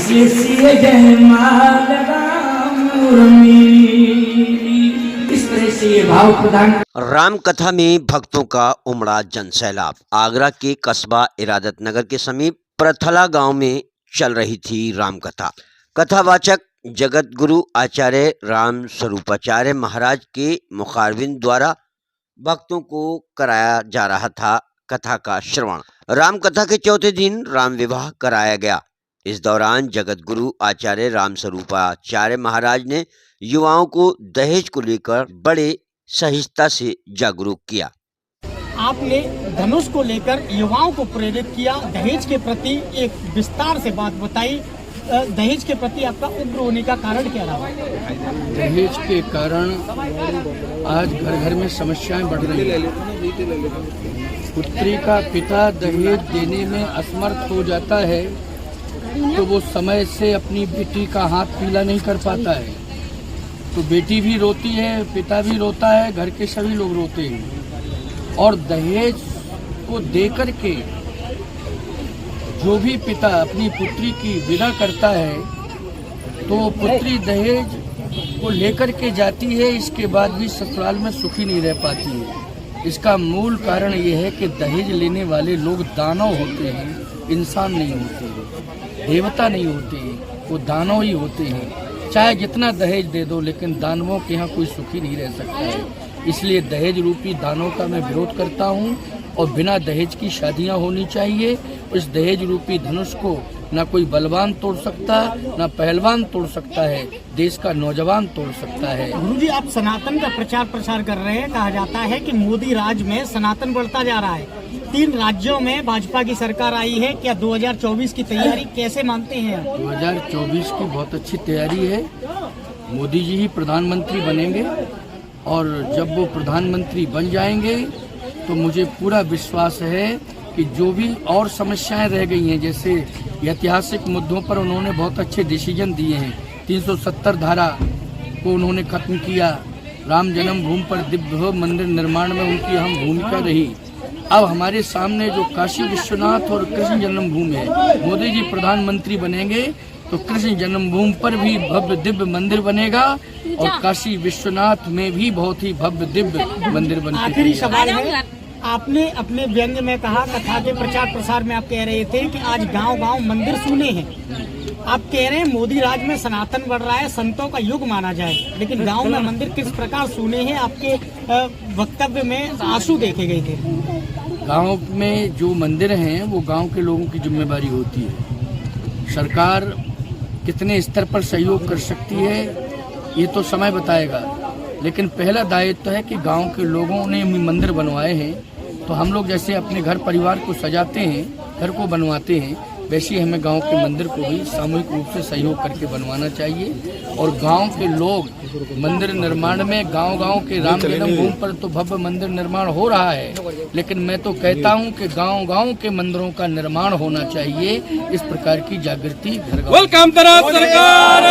सिय जयमाल राम उर्मिली। इस तरह से ये भाव प्रदान। राम कथा में भक्तों का उमड़ा जनसैलाब। आगरा के कस्बा इरादत नगर के समीप प्रथला गांव में चल रही थी राम कथा। कथावाचक जगत गुरु आचार्य राम स्वरूपाचार्य महाराज के मुखारबिन द्वारा भक्तों को कराया जा रहा था कथा का श्रवण। राम कथा के चौथे दिन राम विवाह कराया गया। इस दौरान जगत गुरु आचार्य राम स्वरूपाचार्य महाराज ने युवाओं को दहेज को लेकर बड़े सहिष्णुता से जागरूक किया। आपने धनुष को लेकर युवाओं को प्रेरित किया। दहेज के प्रति एक विस्तार से बात बताई। दहेज के प्रति आपका उग्र होने का कारण क्या रहा? दहेज के कारण आज घर घर में समस्याएं बढ़ रही हैं। पुत्री का पिता दहेज देने में असमर्थ हो जाता है तो वो समय से अपनी बेटी का हाथ पीला नहीं कर पाता है, तो बेटी भी रोती है, पिता भी रोता है, घर के सभी लोग रोते हैं। और दहेज को देकर के जो भी पिता अपनी पुत्री की विदा करता है तो पुत्री दहेज को लेकर के जाती है, इसके बाद भी ससुराल में सुखी नहीं रह पाती है। इसका मूल कारण ये है कि दहेज लेने वाले लोग दानव होते हैं, इंसान नहीं होते हैं, देवता नहीं होते हैं, वो दानव ही होते हैं। चाहे जितना दहेज दे दो लेकिन दानवों के यहाँ कोई सुखी नहीं रह सकता है। इसलिए दहेज रूपी दानों का मैं विरोध करता हूँ और बिना दहेज की शादियाँ होनी चाहिए। उस दहेज रूपी धनुष को ना कोई बलवान तोड़ सकता, ना पहलवान तोड़ सकता है, देश का नौजवान तोड़ सकता है। गुरुजी, आप सनातन का प्रचार प्रसार कर रहे हैं। कहा जाता है कि मोदी राज में सनातन बढ़ता जा रहा है। 3 राज्यों में भाजपा की सरकार आई है। क्या 2024 की तैयारी कैसे मानते हैं? 2024 की बहुत अच्छी तैयारी है। मोदी जी ही प्रधानमंत्री बनेंगे और जब वो प्रधानमंत्री बन जाएंगे तो मुझे पूरा विश्वास है कि जो भी और समस्याएं रह गई हैं, जैसे ऐतिहासिक मुद्दों पर उन्होंने बहुत अच्छे डिसीजन दिए हैं। 370 धारा को उन्होंने खत्म किया। राम जन्मभूमि पर दिव्य मंदिर निर्माण में उनकी अहम भूमिका रही। अब हमारे सामने जो काशी विश्वनाथ और कृष्ण जन्मभूमि है, मोदी जी प्रधानमंत्री बनेंगे तो कृष्ण जन्मभूमि पर भी भव्य दिव्य मंदिर बनेगा और काशी विश्वनाथ में भी बहुत ही भव्य दिव्य मंदिर बनेगा। आखिरी सवाल है, आपने अपने व्यंग में कहा, कथा के प्रचार प्रसार में आप कह रहे थे कि आज गांव-गांव मंदिर सूने हैं। आप कह रहे हैं मोदी राज में सनातन बढ़ रहा है, संतों का युग माना जाए, लेकिन गांव में मंदिर किस प्रकार सूने हैं? आपके वक्तव्य में आंसू देखे गए थे। गांव में जो मंदिर हैं वो गांव के लोगों की जिम्मेदारी होती है। सरकार कितने स्तर पर सहयोग कर सकती है ये तो समय बताएगा, लेकिन पहला दायित्व है कि गांव के लोगों ने मंदिर बनवाए हैं तो हम लोग जैसे अपने घर परिवार को सजाते हैं, घर को बनवाते हैं, वैसे ही हमें गांव के मंदिर को भी सामूहिक रूप से सहयोग करके बनवाना चाहिए। और गांव के लोग मंदिर निर्माण में गांव-गांव के राम जन्मभूमि पर तो भव्य मंदिर निर्माण हो रहा है, लेकिन मैं तो कहता हूं कि गांव-गांव के मंदिरों का निर्माण होना चाहिए। इस प्रकार की जागृति घर